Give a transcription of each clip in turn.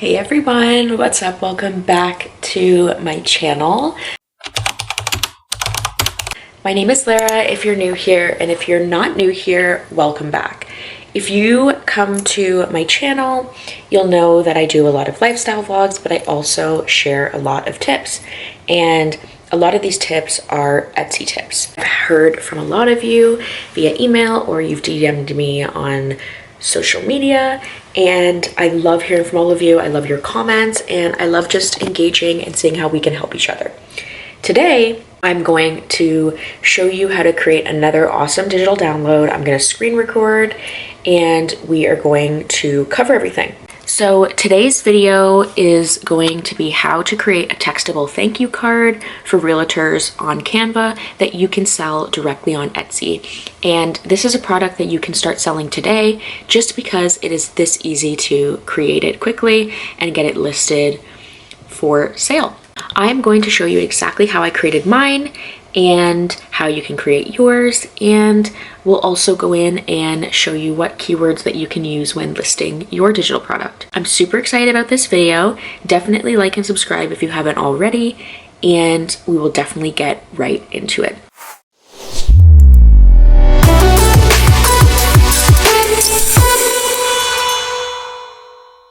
Hey everyone, what's up? Welcome back to my channel. My name is Lara if you're new here, and if you're not new here, welcome back. If you come to my channel, you'll know that I do a lot of lifestyle vlogs, but I also share a lot of tips. And a lot of these tips are Etsy tips. I've heard from a lot of you via email or you've DM'd me on social media, and I love hearing from all of you. I love your comments, and I love just engaging and seeing how we can help each other. Today, I'm going to show you how to create another awesome digital download. I'm going to screen record, and we are going to cover everything. So today's video is going to be how to create a textable thank you card for realtors on Canva that you can sell directly on Etsy. And this is a product that you can start selling today just because it is this easy to create it quickly and get it listed for sale. I'm going to show you exactly how I created mine and how you can create yours, and we'll also go in and show you what keywords that you can use when listing your digital product. I'm super excited about this video. Definitely like and subscribe if you haven't already, and we will definitely get right into it.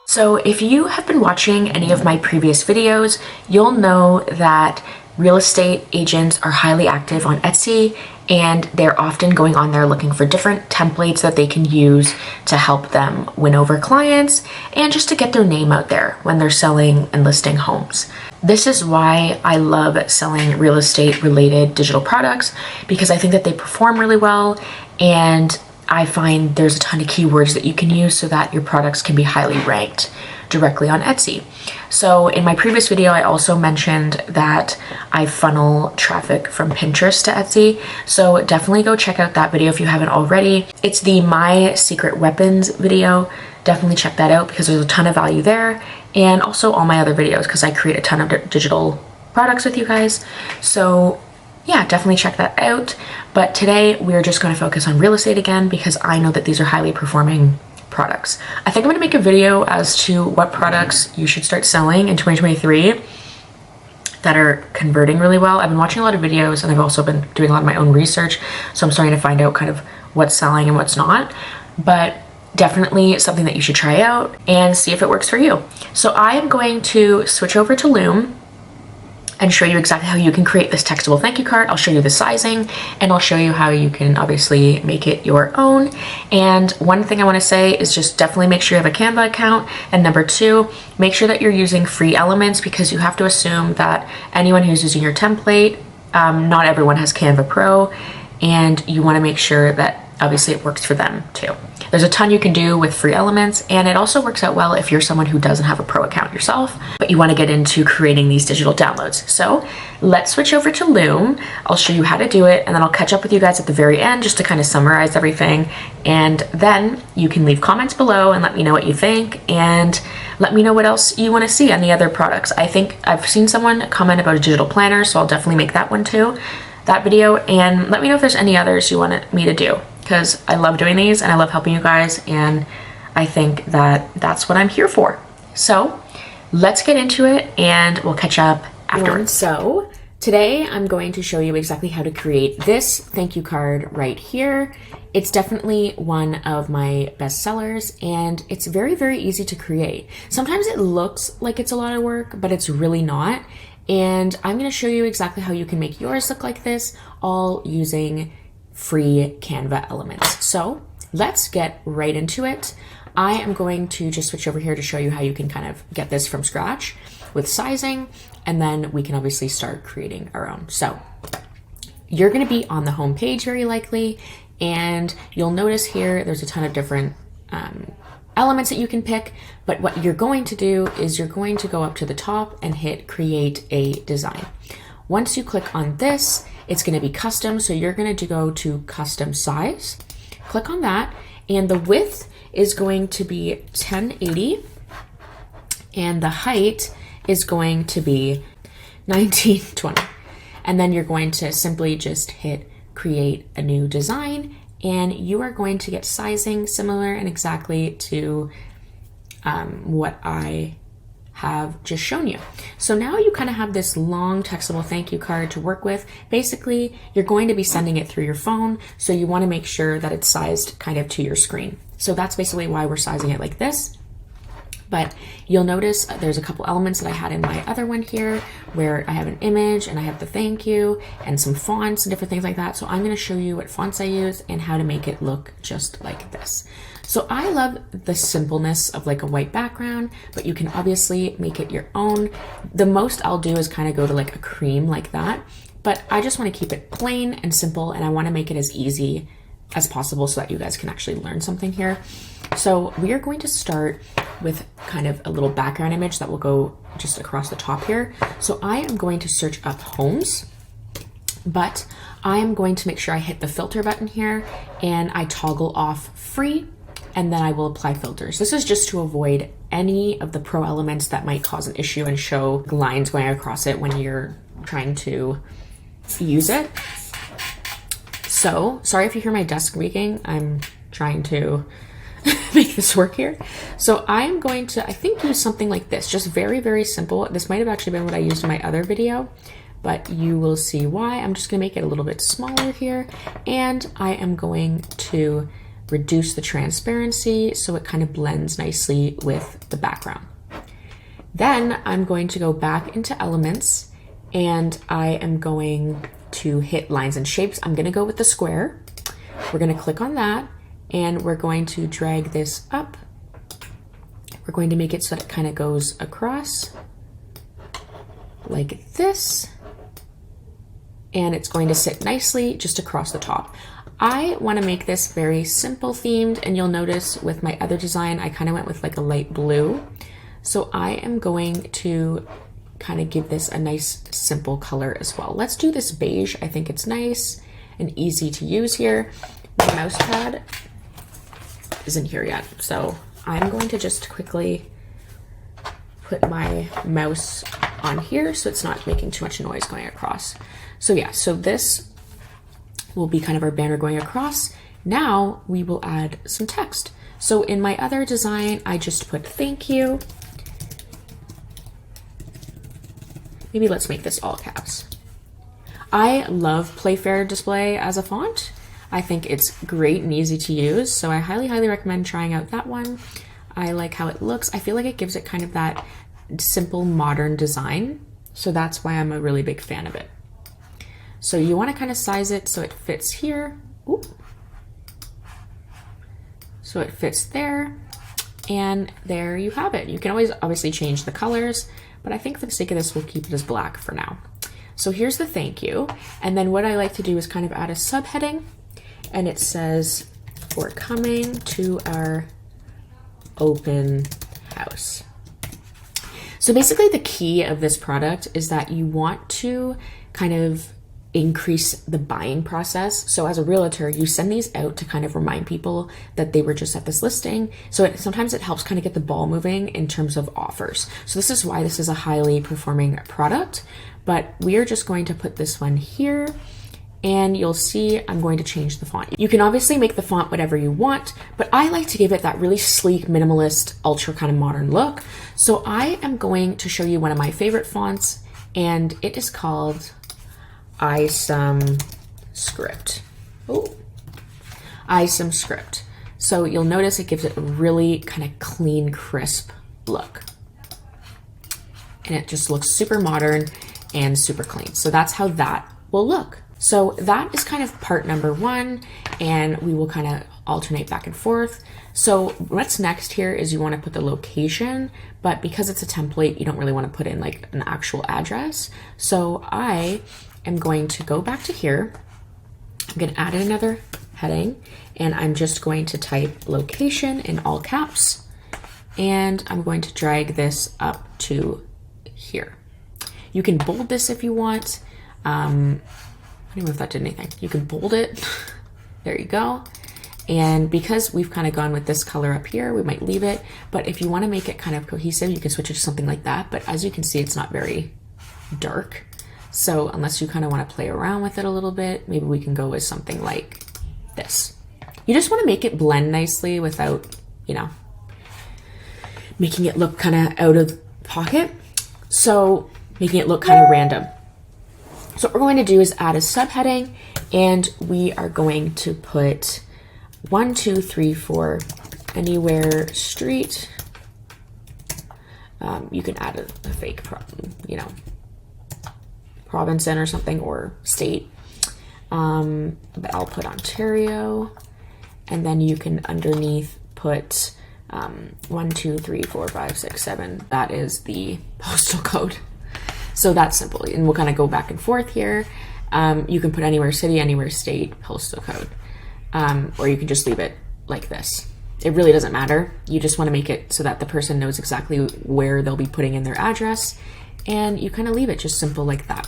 So if you have been watching any of my previous videos, you'll know that real estate agents are highly active on Etsy, and they're often going on there looking for different templates that they can use to help them win over clients and just to get their name out there when they're selling and listing homes. This is why I love selling real estate related digital products, because I think that they perform really well, and I find there's a ton of keywords that you can use so that your products can be highly ranked directly on Etsy. So in my previous video, I also mentioned that I funnel traffic from Pinterest to Etsy. So definitely go check out that video if you haven't already. It's the My Secret Weapons video. Definitely check that out because there's a ton of value there, and also all my other videos because I create a ton of digital products with you guys. So yeah, definitely check that out. But today we're just going to focus on real estate again because I know that these are highly performing products. I think I'm going to make a video as to what products you should start selling in 2023 that are converting really well. I've been watching a lot of videos, and I've also been doing a lot of my own research, so I'm starting to find out kind of what's selling and what's not. But definitely something that you should try out and see if it works for you. So I am going to switch over to Loom and show you exactly how you can create this textable thank you card. I'll show you the sizing, and I'll show you how you can obviously make it your own. And one thing I wanna say is just definitely make sure you have a Canva account. And number two, make sure that you're using free elements, because you have to assume that anyone who's using your template, not everyone has Canva Pro, and you wanna make sure that obviously it works for them too. There's a ton you can do with free elements, and it also works out well if you're someone who doesn't have a pro account yourself, but you want to get into creating these digital downloads. So let's switch over to Loom. I'll show you how to do it, and then I'll catch up with you guys at the very end just to kind of summarize everything. And then you can leave comments below and let me know what you think, and let me know what else you want to see on the other products. I think I've seen someone comment about a digital planner, so I'll definitely make that one too, that video. And let me know if there's any others you want me to do, because I love doing these and I love helping you guys, and I think that that's what I'm here for. So let's get into it, and we'll catch up afterwards. So today I'm going to show you exactly how to create this thank you card right here. It's definitely one of my best sellers, and it's very, very easy to create. Sometimes it looks like it's a lot of work, but it's really not. And I'm going to show you exactly how you can make yours look like this, all using free Canva elements. So let's get right into it. I am going to just switch over here to show you how you can kind of get this from scratch with sizing, and then we can obviously start creating our own. So you're going to be on the home page very likely, and you'll notice here there's a ton of different elements that you can pick, but what you're going to do is you're going to go up to the top and hit create a design. Once you click on this, it's going to be custom, so you're going to go to custom size, click on that, and the width is going to be 1080, and the height is going to be 1920. And then you're going to simply just hit create a new design, and you are going to get sizing similar and exactly to what I have just shown you. So now you kind of have this long textable thank you card to work with. Basically, you're going to be sending it through your phone, so you want to make sure that it's sized kind of to your screen. So that's basically why we're sizing it like this. But you'll notice there's a couple elements that I had in my other one here where I have an image and I have the thank you and some fonts and different things like that. So I'm going to show you what fonts I use and how to make it look just like this. So I love the simpleness of like a white background, but you can obviously make it your own. The most I'll do is kind of go to like a cream like that, but I just want to keep it plain and simple, and I want to make it as easy as possible so that you guys can actually learn something here. So we are going to start with kind of a little background image that will go just across the top here. So I am going to search up homes, but I am going to make sure I hit the filter button here and I toggle off free, and then I will apply filters. This is just to avoid any of the pro elements that might cause an issue and show lines going across it when you're trying to use it. So sorry if you hear my desk creaking. I'm trying to make this work here. So I'm going to, I think, use something like this, just very, very simple. This might have actually been what I used in my other video, but you will see why. I'm just gonna make it a little bit smaller here, and I am going to reduce the transparency so it kind of blends nicely with the background. Then I'm going to go back into elements, and I am going to hit lines and shapes. I'm gonna go with the square. We're gonna click on that, and we're going to drag this up. We're going to make it so that it kind of goes across like this, and it's going to sit nicely just across the top. I want to make this very simple themed, and you'll notice with my other design I kind of went with like a light blue. So I am going to kind of give this a nice simple color as well. Let's do this beige. I think it's nice and easy to use here. My mouse pad isn't here yet, so I'm going to just quickly put my mouse on here so it's not making too much noise going across. So yeah, so this will be kind of our banner going across. Now we will add some text. So in my other design, I just put thank you. Maybe let's make this all caps. I love Playfair Display as a font. I think it's great and easy to use, so I highly, highly recommend trying out that one. I like how it looks. I feel like it gives it kind of that simple modern design, so that's why I'm a really big fan of it. So you want to kind of size it so it fits here. Ooh. So it fits there, and there you have it. You can always obviously change the colors, but I think for the sake of this, we'll keep it as black for now. So here's the thank you, and then what I like to do is kind of add a subheading, and it says, "For coming to our open house." So basically the key of this product is that you want to kind of increase the buying process. So as a realtor, you send these out to kind of remind people that they were just at this listing. So sometimes it helps kind of get the ball moving in terms of offers. So this is why this is a highly performing product, but we are just going to put this one here, and you'll see I'm going to change the font. You can obviously make the font whatever you want, but I like to give it that really sleek, minimalist, ultra kind of modern look. So I am going to show you one of my favorite fonts, and it is called iSome Script. Oh, iSome Script. So you'll notice it gives it a really kind of clean, crisp look. And it just looks super modern and super clean. So that's how that will look. So that is kind of part number one, and we will kind of alternate back and forth. So what's next here is you want to put the location, but because it's a template, you don't really want to put in like an actual address. So I am going to go back to here. I'm going to add in another heading, and I'm just going to type location in all caps, and I'm going to drag this up to here. You can bold this if you want. I don't know if that did anything. You can bold it. There you go. And because we've kind of gone with this color up here, we might leave it. But if you want to make it kind of cohesive, you can switch it to something like that. But as you can see, it's not very dark. So unless you kind of want to play around with it a little bit, maybe we can go with something like this. You just want to make it blend nicely without, you know, making it look kind of out of pocket, so making it look kind of random. So what we're going to do is add a subheading, and we are going to put 1, 2, 3, 4 anywhere street. You can add a fake, province in or something, or state. But I'll put Ontario, and then you can underneath put 1, 2, 3, 4, 5, 6, 7. That is the postal code. So that's simple, and we'll kind of go back and forth here. You can put anywhere city, anywhere state, postal code, or you can just leave it like this. It really doesn't matter. You just want to make it so that the person knows exactly where they'll be putting in their address, and you kind of leave it just simple like that.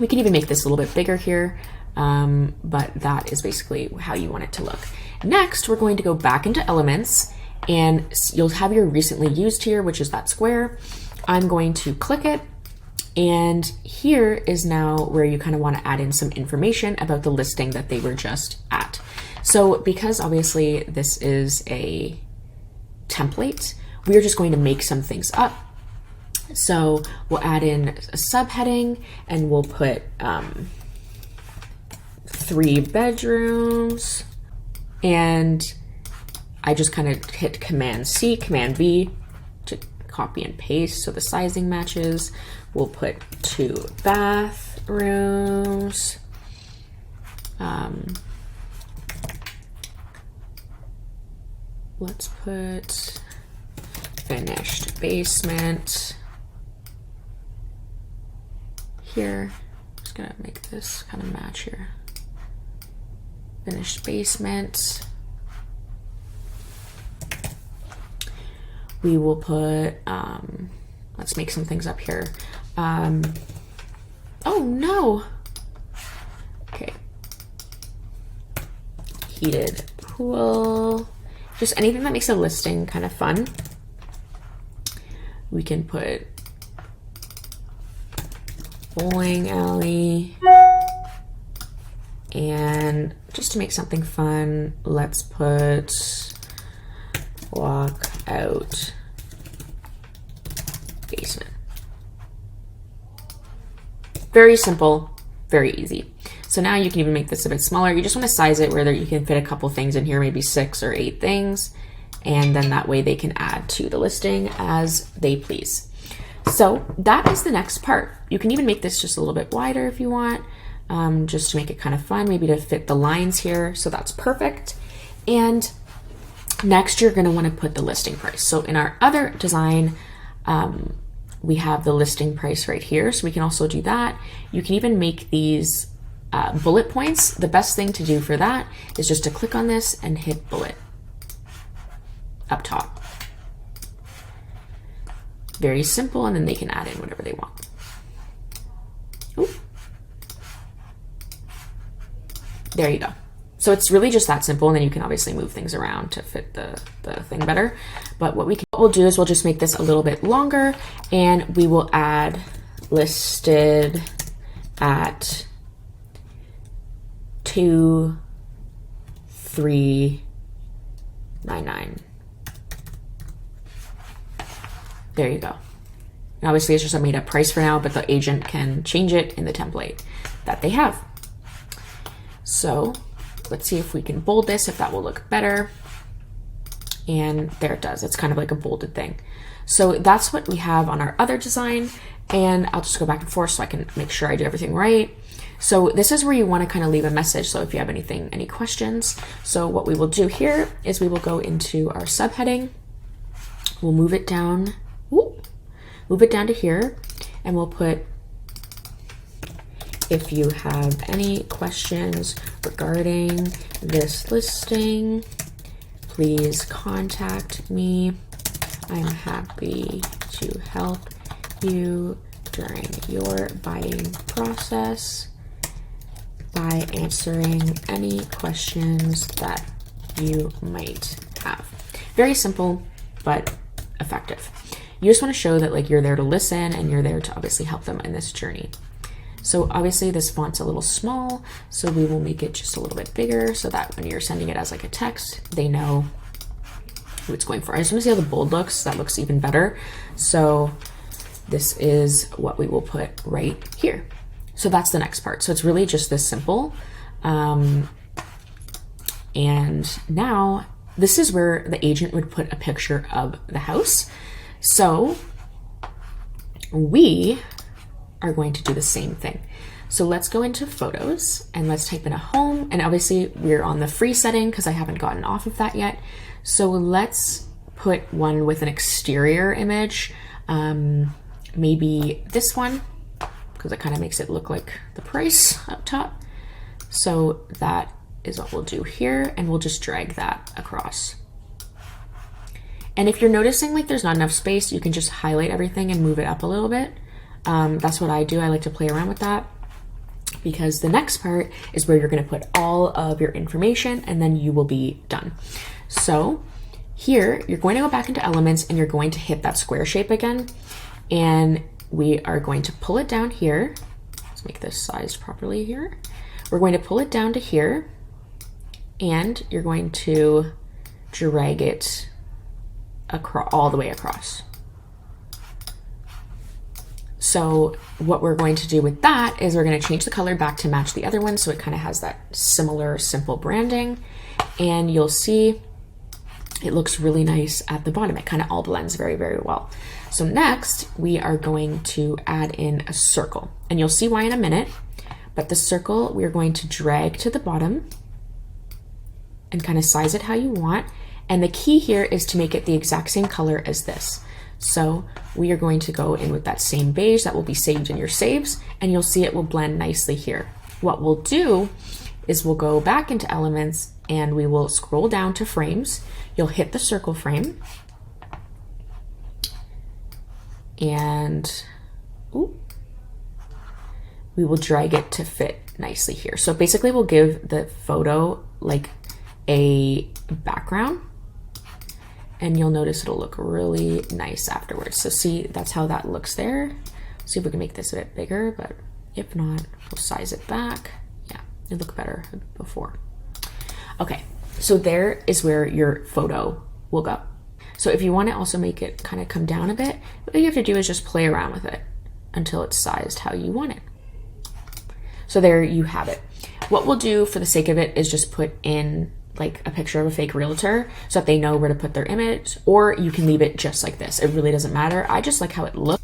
We can even make this a little bit bigger here, but that is basically how you want it to look. Next, we're going to go back into elements, and you'll have your recently used here, which is that square. I'm going to click it, and here is now where you kind of want to add in some information about the listing that they were just at. So because obviously this is a template, we're just going to make some things up. So we'll add in a subheading, and we'll put 3 bedrooms, and I just kind of hit Command C, Command V to copy and paste so the sizing matches. We'll put 2 bathrooms. Let's put finished basement here. I'm just gonna make this kind of match here. Finished basement. We will put, let's make some things up here. Oh no. Okay. Heated pool. Just anything that makes a listing kind of fun. We can put bowling alley. And just to make something fun, let's put walk out basement. Very simple, very easy. So now you can even make this a bit smaller. You just want to size it where you can fit a couple things in here, maybe 6 or 8 things. And then that way they can add to the listing as they please. So that is the next part. You can even make this just a little bit wider if you want, just to make it kind of fun, maybe to fit the lines here. So that's perfect. And next you're going to want to put the listing price. So in our other design, we have the listing price right here. So we can also do that. You can even make these bullet points. The best thing to do for that is just to click on this and hit bullet up top. Very simple, and then they can add in whatever they want. Ooh. There you go. So it's really just that simple, and then you can obviously move things around to fit the thing better. But what we'll do is we'll just make this a little bit longer, and we will add listed at 2399. There you go. And obviously it's just a made up price for now, but the agent can change it in the template that they have. So let's see if we can bold this, if that will look better. And there it does. It's kind of like a bolded thing. So that's what we have on our other design. And I'll just go back and forth so I can make sure I do everything right. So this is where you want to kind of leave a message. So if you have any questions. So what we will do here is we will go into our subheading. We'll move it down. Move it down to here, and we'll put, if you have any questions regarding this listing, please contact me. I'm happy to help you during your buying process by answering any questions that you might have. Very simple, but effective. You just want to show that like you're there to listen, and you're there to obviously help them in this journey. So obviously this font's a little small, so we will make it just a little bit bigger so that when you're sending it as like a text, they know who it's going for. I just want to see how the bold looks. That looks even better. So this is what we will put right here. So that's the next part. So it's really just this simple. And now this is where the agent would put a picture of the house. So we are going to do the same thing. So let's go into photos and let's type in a home. And obviously we're on the free setting because I haven't gotten off of that yet. So let's put one with an exterior image. Maybe this one, because it kind of makes it look like the price up top. So that is what we'll do here, and we'll just drag that across. And if you're noticing like there's not enough space, you can just highlight everything and move it up a little bit. That's what I do. I like to play around with that, because the next part is where you're going to put all of your information and then you will be done. So here you're going to go back into elements and you're going to hit that square shape again, and we are going to pull it down here. Let's make this sized properly here. We're going to pull it down to here, and you're going to drag it across, all the way across. So what we're going to do with that is we're going to change the color back to match the other one, so it kind of has that similar simple branding, and you'll see it looks really nice at the bottom. It kind of all blends very, very well. So next we are going to add in a circle, and you'll see why in a minute, but the circle we're going to drag to the bottom and kind of size it how you want. And the key here is to make it the exact same color as this. So we are going to go in with that same beige that will be saved in your saves, and you'll see it will blend nicely here. What we'll do is we'll go back into elements and we will scroll down to frames. You'll hit the circle frame, and we will drag it to fit nicely here. So basically we'll give the photo like a background, and you'll notice it'll look really nice afterwards. So see, that's how that looks there. See if we can make this a bit bigger, but if not, we'll size it back. Yeah, it looked better before. Okay, so there is where your photo will go. So if you want to also make it kind of come down a bit, what you have to do is just play around with it until it's sized how you want it. So there you have it. What we'll do for the sake of it is just put in like a picture of a fake realtor so that they know where to put their image, or you can leave it just like this. It really doesn't matter. I just like how it looks.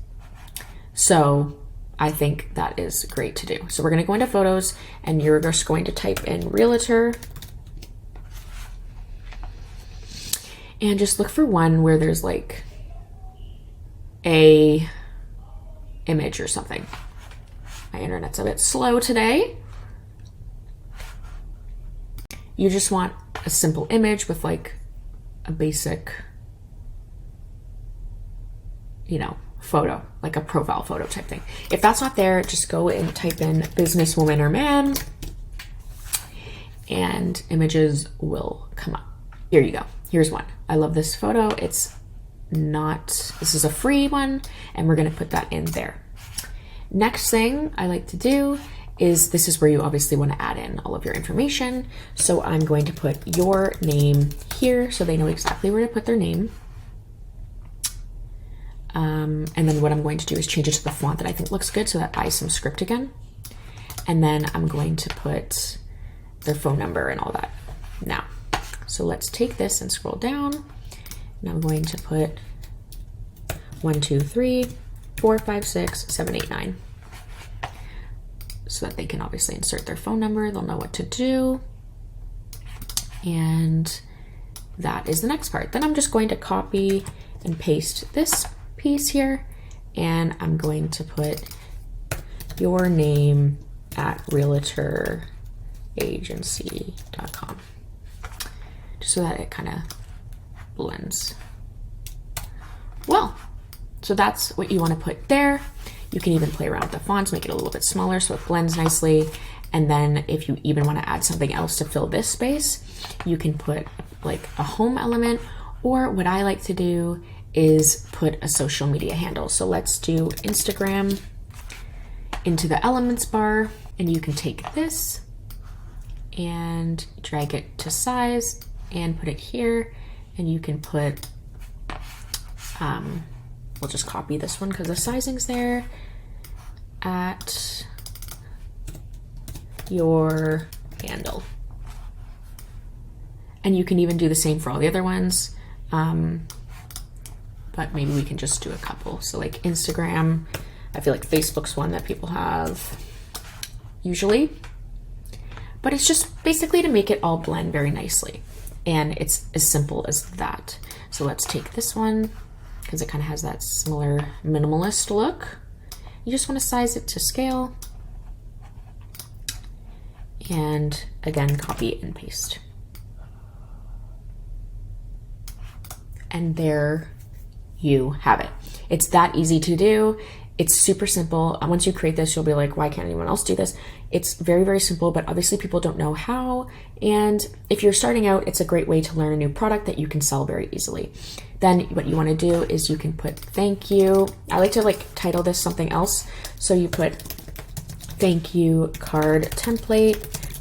So I think that is great to do. So we're going to go into photos, and you're just going to type in realtor and just look for one where there's like a image or something. My internet's a bit slow today. You just want a simple image with like a basic, you know, photo, like a profile photo type thing. If that's not there, just go and type in businesswoman or man, and images will come up. Here you go. Here's one. I love this photo. This is a free one, and we're going to put that in there. Next thing I like to do is, this is where you obviously want to add in all of your information. So I'm going to put your name here so they know exactly where to put their name. And then what I'm going to do is change it to the font that I think looks good, so that buys some script again. And then I'm going to put their phone number and all that now. So let's take this and scroll down, and I'm going to put 1, 2, 3, 4, 5, 6, 7, 8, 9. So that they can obviously insert their phone number. They'll know what to do. And that is the next part. Then I'm just going to copy and paste this piece here, and I'm going to put your name at realtoragency.com, just so that it kind of blends well. So that's what you want to put there. You can even play around with the fonts, make it a little bit smaller so it blends nicely. And then if you even want to add something else to fill this space, you can put like a home element, or what I like to do is put a social media handle. So let's do Instagram into the elements bar, and you can take this and drag it to size and put it here, and you can put, we'll just copy this one because the sizing's there, at your handle. And you can even do the same for all the other ones, but maybe we can just do a couple. So like Instagram, I feel like Facebook's one that people have usually, but it's just basically to make it all blend very nicely. And it's as simple as that. So let's take this one because it kind of has that similar minimalist look. You just want to size it to scale. And again, copy and paste. And there you have it. It's that easy to do. It's super simple. And once you create this, you'll be like, why can't anyone else do this? It's very, very simple, but obviously people don't know how. And if you're starting out, it's a great way to learn a new product that you can sell very easily. Then what you want to do is you can put thank you. I like to like title this something else. So you put thank you card template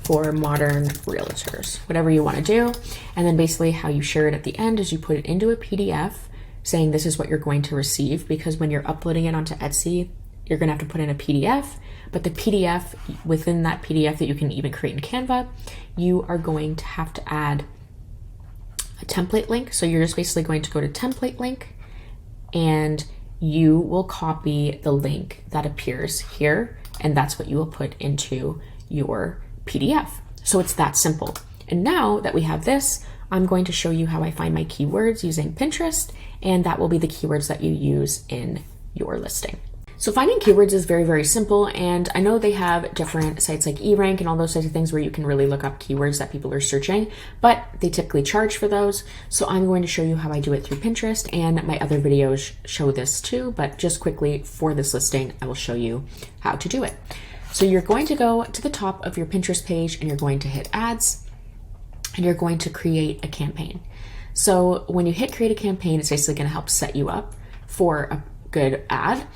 for modern realtors, whatever you want to do. And then basically how you share it at the end is you put it into a PDF saying this is what you're going to receive, because when you're uploading it onto Etsy, you're going to have to put in a PDF, but the PDF, within that PDF that you can even create in Canva, you are going to have to add a template link. So you're just basically going to go to template link and you will copy the link that appears here, and that's what you will put into your PDF. So it's that simple. And now that we have this, I'm going to show you how I find my keywords using Pinterest, and that will be the keywords that you use in your listing. So finding keywords is very, very simple, and I know they have different sites like eRank and all those types of things where you can really look up keywords that people are searching, but they typically charge for those. So I'm going to show you how I do it through Pinterest, and my other videos show this too, but just quickly for this listing, I will show you how to do it. So you're going to go to the top of your Pinterest page and you're going to hit ads and you're going to create a campaign. So when you hit create a campaign, it's basically going to help set you up for a good ad.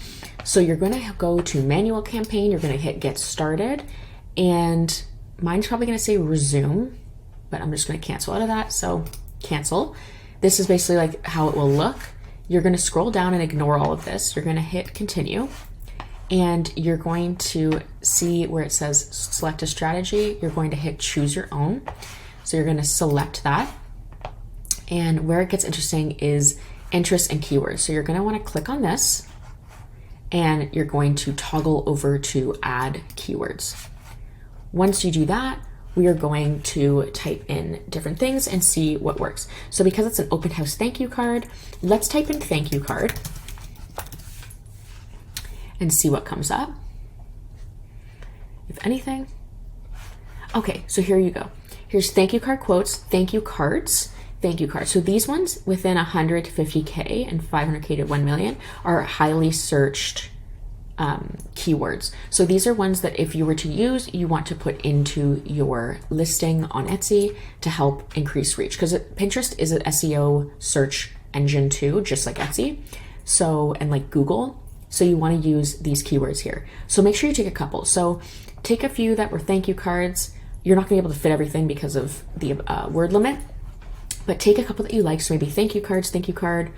So you're going to go to manual campaign, you're going to hit get started, and mine's probably going to say resume, but I'm just going to cancel out of that. So cancel. This is basically like how it will look. You're going to scroll down and ignore all of this. You're going to hit continue. And you're going to see where it says select a strategy. You're going to hit choose your own. So you're going to select that. And where it gets interesting is interests and keywords. So you're going to want to click on this and you're going to toggle over to add keywords. Once you do that, we are going to type in different things and see what works. So because it's an open house thank you card, let's type in thank you card and see what comes up, if anything. Okay, so here you go. Here's thank you card quotes, thank you cards, thank you cards. So these ones within 100 to 50K and 500K to 1 million are highly searched keywords. So these are ones that if you were to use, you want to put into your listing on Etsy to help increase reach, because Pinterest is an SEO search engine too, just like Etsy. So, and like Google. So you want to use these keywords here. So make sure you take a couple. So take a few that were thank you cards. You're not going to be able to fit everything because of the word limit, but take a couple that you like. So maybe thank you cards, thank you card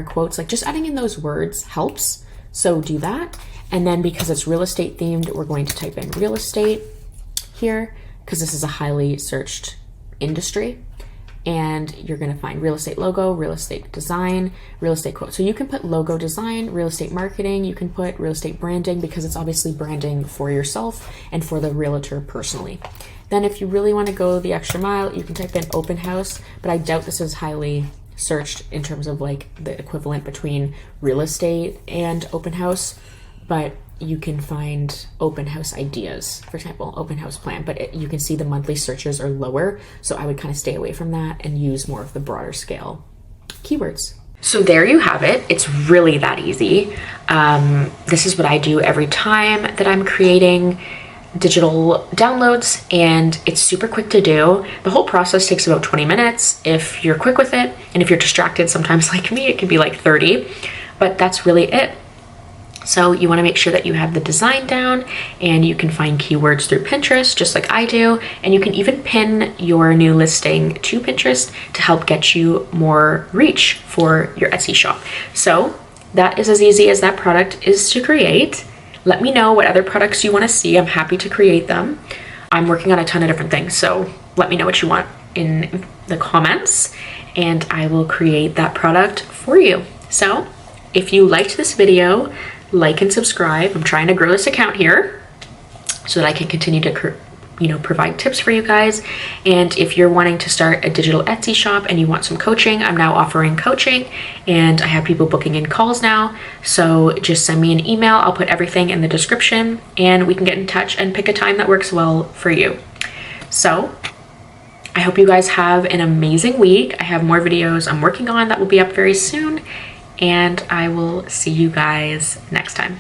quotes, like just adding in those words helps. So do that. And then because it's real estate themed, we're going to type in real estate here because this is a highly searched industry. And you're going to find real estate logo, real estate design, real estate quote. So you can put logo design, real estate marketing, you can put real estate branding because it's obviously branding for yourself and for the realtor personally. Then if you really want to go the extra mile, you can type in open house, but I doubt this is highly searched in terms of like the equivalent between real estate and open house, but you can find open house ideas, for example, open house plan, but you can see the monthly searches are lower. So I would kind of stay away from that and use more of the broader scale keywords. So there you have it. It's really that easy. This is what I do every time that I'm creating digital downloads, and it's super quick to do. The whole process takes about 20 minutes if you're quick with it. And if you're distracted, sometimes like me, it can be like 30, but that's really it. So you want to make sure that you have the design down, and you can find keywords through Pinterest just like I do, and you can even pin your new listing to Pinterest to help get you more reach for your Etsy shop. So that is as easy as that product is to create. Let me know what other products you want to see. I'm happy to create them. I'm working on a ton of different things, so let me know what you want in the comments and I will create that product for you. So if you liked this video, like and subscribe. I'm trying to grow this account here so that I can continue to provide tips for you guys. And if you're wanting to start a digital Etsy shop and you want some coaching, I'm now offering coaching and I have people booking in calls now. So just send me an email. I'll put everything in the description and we can get in touch and pick a time that works well for you. So I hope you guys have an amazing week. I have more videos I'm working on that will be up very soon, and I will see you guys next time.